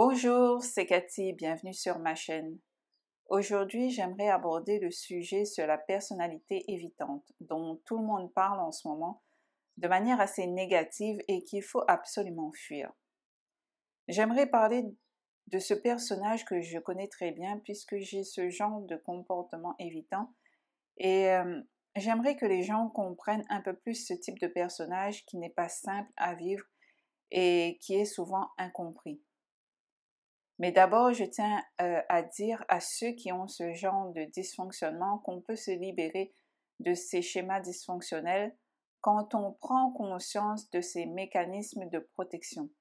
Bonjour, c'est Cathy, bienvenue sur ma chaîne. Aujourd'hui, j'aimerais aborder le sujet sur la personnalité évitante, dont tout le monde parle en ce moment, de manière assez négative et qu'il faut absolument fuir. J'aimerais parler de ce personnage que je connais très bien puisque j'ai ce genre de comportement évitant et j'aimerais que les gens comprennent un peu plus ce type de personnage qui n'est pas simple à vivre et qui est souvent incompris. Mais d'abord, je tiens à dire à ceux qui ont ce genre de dysfonctionnement qu'on peut se libérer de ces schémas dysfonctionnels quand on prend conscience de ces mécanismes de protection.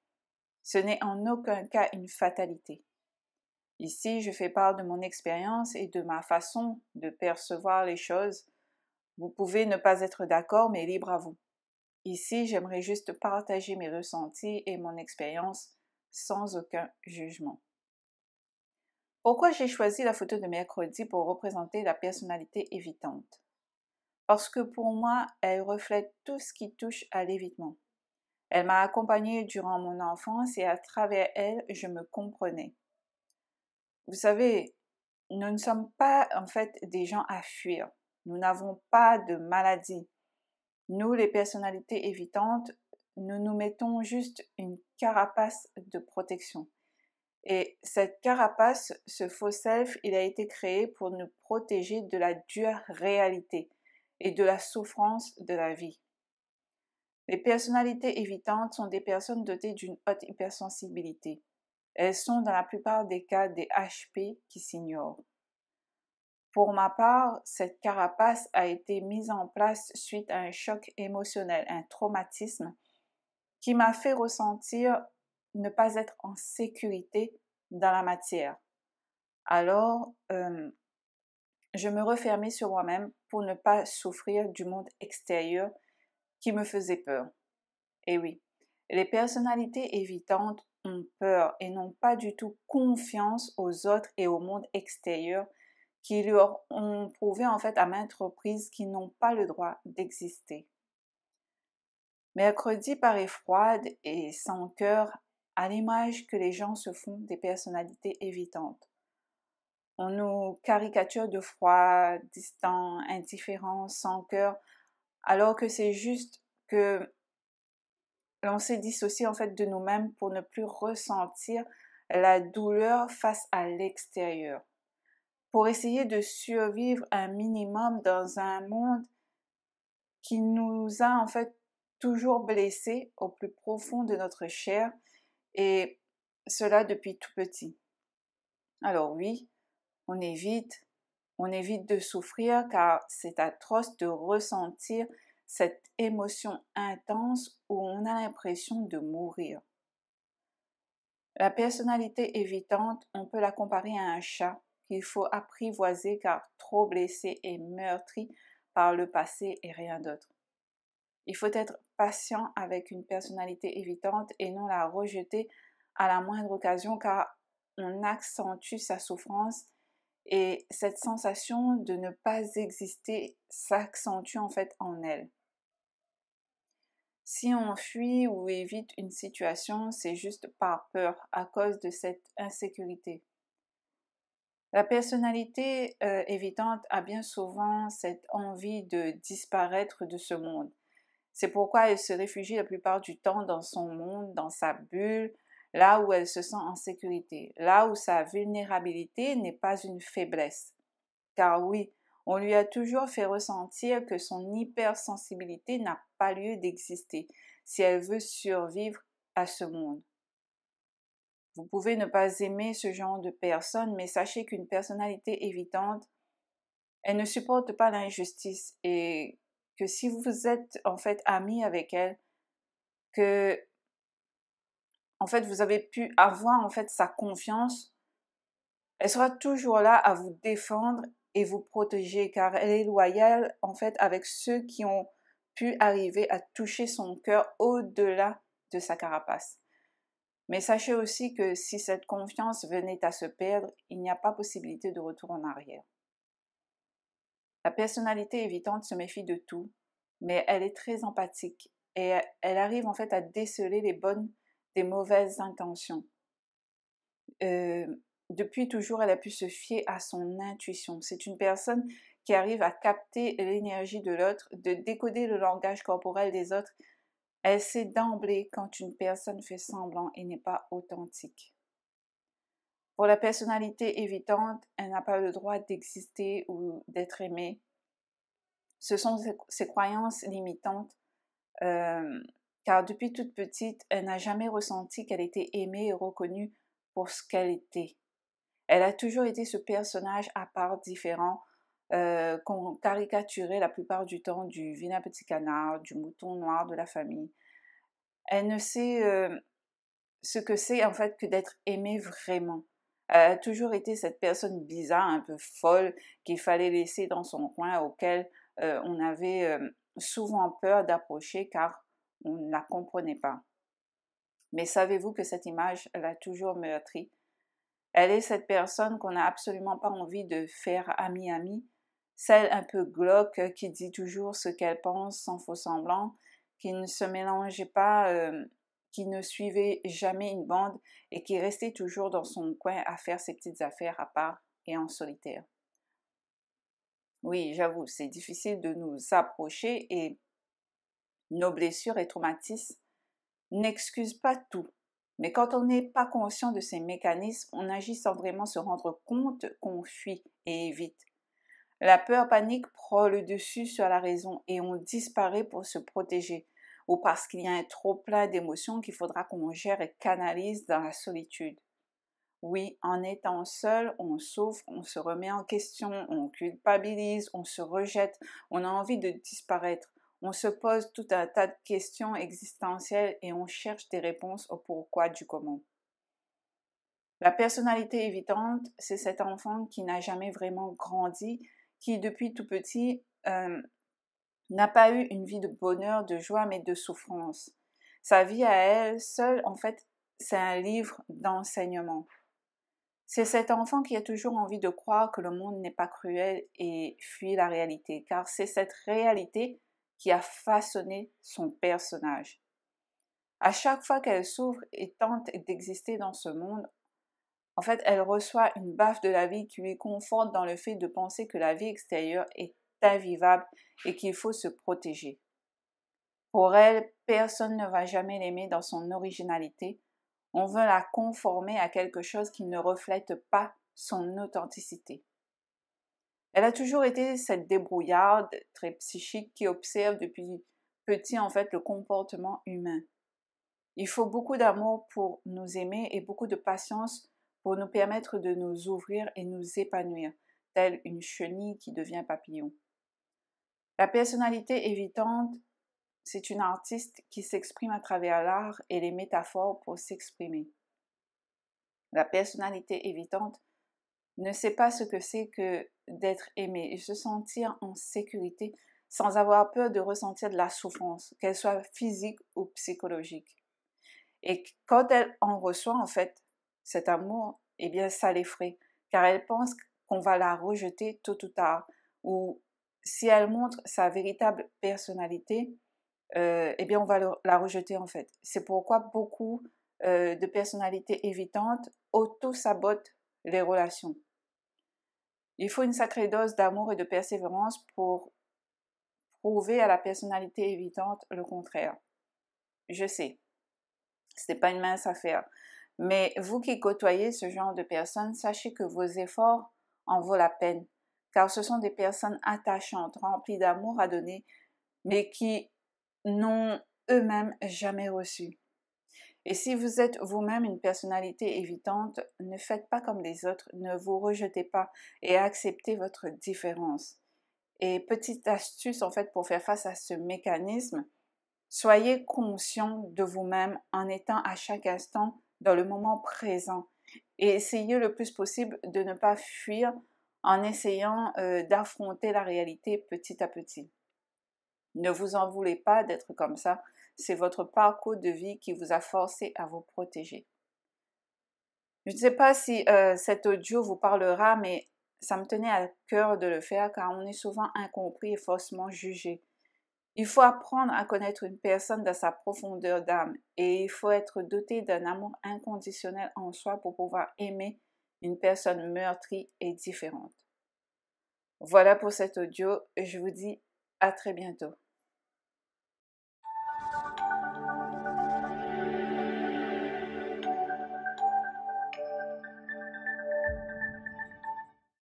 Ce n'est en aucun cas une fatalité. Ici, je fais part de mon expérience et de ma façon de percevoir les choses. Vous pouvez ne pas être d'accord, mais libre à vous. Ici, j'aimerais juste partager mes ressentis et mon expérience sans aucun jugement. Pourquoi j'ai choisi la photo de mercredi pour représenter la personnalité évitante? Parce que pour moi, elle reflète tout ce qui touche à l'évitement. Elle m'a accompagnée durant mon enfance et à travers elle, je me comprenais. Vous savez, nous ne sommes pas en fait des gens à fuir. Nous n'avons pas de maladie. Nous, les personnalités évitantes, nous nous mettons juste une carapace de protection. Et cette carapace, ce faux self, il a été créé pour nous protéger de la dure réalité et de la souffrance de la vie. Les personnalités évitantes sont des personnes dotées d'une haute hypersensibilité. Elles sont dans la plupart des cas des HP qui s'ignorent. Pour ma part, cette carapace a été mise en place suite à un choc émotionnel, un traumatisme, qui m'a fait ressentir ne pas être en sécurité dans la matière. Alors, je me refermais sur moi-même pour ne pas souffrir du monde extérieur qui me faisait peur. Et oui, les personnalités évitantes ont peur et n'ont pas du tout confiance aux autres et au monde extérieur qui leur ont prouvé en fait à maintes reprises qu'ils n'ont pas le droit d'exister. Mercredi paraît froide et sans cœur à l'image que les gens se font des personnalités évitantes. On nous caricature de froid, distant, indifférent, sans cœur, alors que c'est juste que l'on s'est dissocié en fait de nous-mêmes pour ne plus ressentir la douleur face à l'extérieur. Pour essayer de survivre un minimum dans un monde qui nous a en fait toujours blessés au plus profond de notre chair et cela depuis tout petit. Alors oui, on évite de souffrir car c'est atroce de ressentir cette émotion intense où on a l'impression de mourir. La personnalité évitante, on peut la comparer à un chat qu'il faut apprivoiser car trop blessé et meurtri par le passé et rien d'autre. Il faut être patient avec une personnalité évitante et non la rejeter à la moindre occasion car on accentue sa souffrance et cette sensation de ne pas exister s'accentue en fait en elle. Si on fuit ou évite une situation, c'est juste par peur, à cause de cette insécurité. La personnalité évitante a bien souvent cette envie de disparaître de ce monde. C'est pourquoi elle se réfugie la plupart du temps dans son monde, dans sa bulle, là où elle se sent en sécurité, là où sa vulnérabilité n'est pas une faiblesse. Car oui, on lui a toujours fait ressentir que son hypersensibilité n'a pas lieu d'exister si elle veut survivre à ce monde. Vous pouvez ne pas aimer ce genre de personne, mais sachez qu'une personnalité évitante, elle ne supporte pas l'injustice et que si vous êtes en fait ami avec elle, que en fait vous avez pu avoir en fait sa confiance, elle sera toujours là à vous défendre et vous protéger car elle est loyale en fait avec ceux qui ont pu arriver à toucher son cœur au-delà de sa carapace. Mais sachez aussi que si cette confiance venait à se perdre, il n'y a pas possibilité de retour en arrière. La personnalité évitante se méfie de tout, mais elle est très empathique et elle arrive en fait à déceler les bonnes des mauvaises intentions. depuis toujours, elle a pu se fier à son intuition. C'est une personne qui arrive à capter l'énergie de l'autre, de décoder le langage corporel des autres. Elle sait d'emblée quand une personne fait semblant et n'est pas authentique. Pour la personnalité évitante, elle n'a pas le droit d'exister ou d'être aimée. Ce sont ses croyances limitantes, car depuis toute petite, elle n'a jamais ressenti qu'elle était aimée et reconnue pour ce qu'elle était. Elle a toujours été ce personnage à part différent, qu'on caricaturait la plupart du temps du vilain petit canard, du mouton noir de la famille. Elle ne sait ce que c'est en fait que d'être aimée vraiment. Elle a toujours été cette personne bizarre, un peu folle, qu'il fallait laisser dans son coin, auquel on avait souvent peur d'approcher car on ne la comprenait pas. Mais savez-vous que cette image l'a toujours meurtrie? Elle est cette personne qu'on n'a absolument pas envie de faire amie-amie, celle un peu glauque qui dit toujours ce qu'elle pense sans faux semblant, qui ne se mélangeait pas, qui ne suivait jamais une bande et qui restait toujours dans son coin à faire ses petites affaires à part et en solitaire. Oui, j'avoue, c'est difficile de nous approcher et nos blessures et traumatismes n'excusent pas tout. Mais quand on n'est pas conscient de ces mécanismes, on agit sans vraiment se rendre compte qu'on fuit et évite. La peur panique prend le dessus sur la raison et on disparaît pour se protéger ou parce qu'il y a un trop-plein d'émotions qu'il faudra qu'on gère et canalise dans la solitude. Oui, en étant seul, on souffre, on se remet en question, on culpabilise, on se rejette, on a envie de disparaître. On se pose tout un tas de questions existentielles et on cherche des réponses au pourquoi du comment. La personnalité évitante, c'est cet enfant qui n'a jamais vraiment grandi, qui depuis tout petit n'a pas eu une vie de bonheur, de joie, mais de souffrance. Sa vie à elle seule, en fait, c'est un livre d'enseignement. C'est cet enfant qui a toujours envie de croire que le monde n'est pas cruel et fuit la réalité, car c'est cette réalité qui a façonné son personnage. À chaque fois qu'elle s'ouvre et tente d'exister dans ce monde, en fait, elle reçoit une baffe de la vie qui lui conforte dans le fait de penser que la vie extérieure est invivable et qu'il faut se protéger. Pour elle, personne ne va jamais l'aimer dans son originalité. On veut la conformer à quelque chose qui ne reflète pas son authenticité. Elle a toujours été cette débrouillarde très psychique qui observe depuis petit en fait le comportement humain. Il faut beaucoup d'amour pour nous aimer et beaucoup de patience pour nous permettre de nous ouvrir et nous épanouir, telle une chenille qui devient papillon. La personnalité évitante, c'est une artiste qui s'exprime à travers l'art et les métaphores pour s'exprimer. La personnalité évitante ne sait pas ce que c'est que d'être aimé et se sentir en sécurité sans avoir peur de ressentir de la souffrance, qu'elle soit physique ou psychologique. Et quand elle en reçoit en fait cet amour, eh bien ça l'effraie, car elle pense qu'on va la rejeter tôt ou tard, ou si elle montre sa véritable personnalité, eh bien on va la rejeter en fait. C'est pourquoi beaucoup de personnalités évitantes auto-sabotent les relations. Il faut une sacrée dose d'amour et de persévérance pour prouver à la personnalité évitante le contraire. Je sais, ce n'est pas une mince affaire, mais vous qui côtoyez ce genre de personnes, sachez que vos efforts en vaut la peine, car ce sont des personnes attachantes, remplies d'amour à donner, mais qui n'ont eux-mêmes jamais reçu. Et si vous êtes vous-même une personnalité évitante, ne faites pas comme les autres, ne vous rejetez pas et acceptez votre différence. Et petite astuce en fait pour faire face à ce mécanisme, soyez conscient de vous-même en étant à chaque instant dans le moment présent et essayez le plus possible de ne pas fuir en essayant d'affronter la réalité petit à petit. Ne vous en voulez pas d'être comme ça, c'est votre parcours de vie qui vous a forcé à vous protéger. Je ne sais pas si cet audio vous parlera, mais ça me tenait à cœur de le faire car on est souvent incompris et faussement jugé. Il faut apprendre à connaître une personne dans sa profondeur d'âme et il faut être doté d'un amour inconditionnel en soi pour pouvoir aimer une personne meurtrie et différente. Voilà pour cet audio, je vous dis à très bientôt.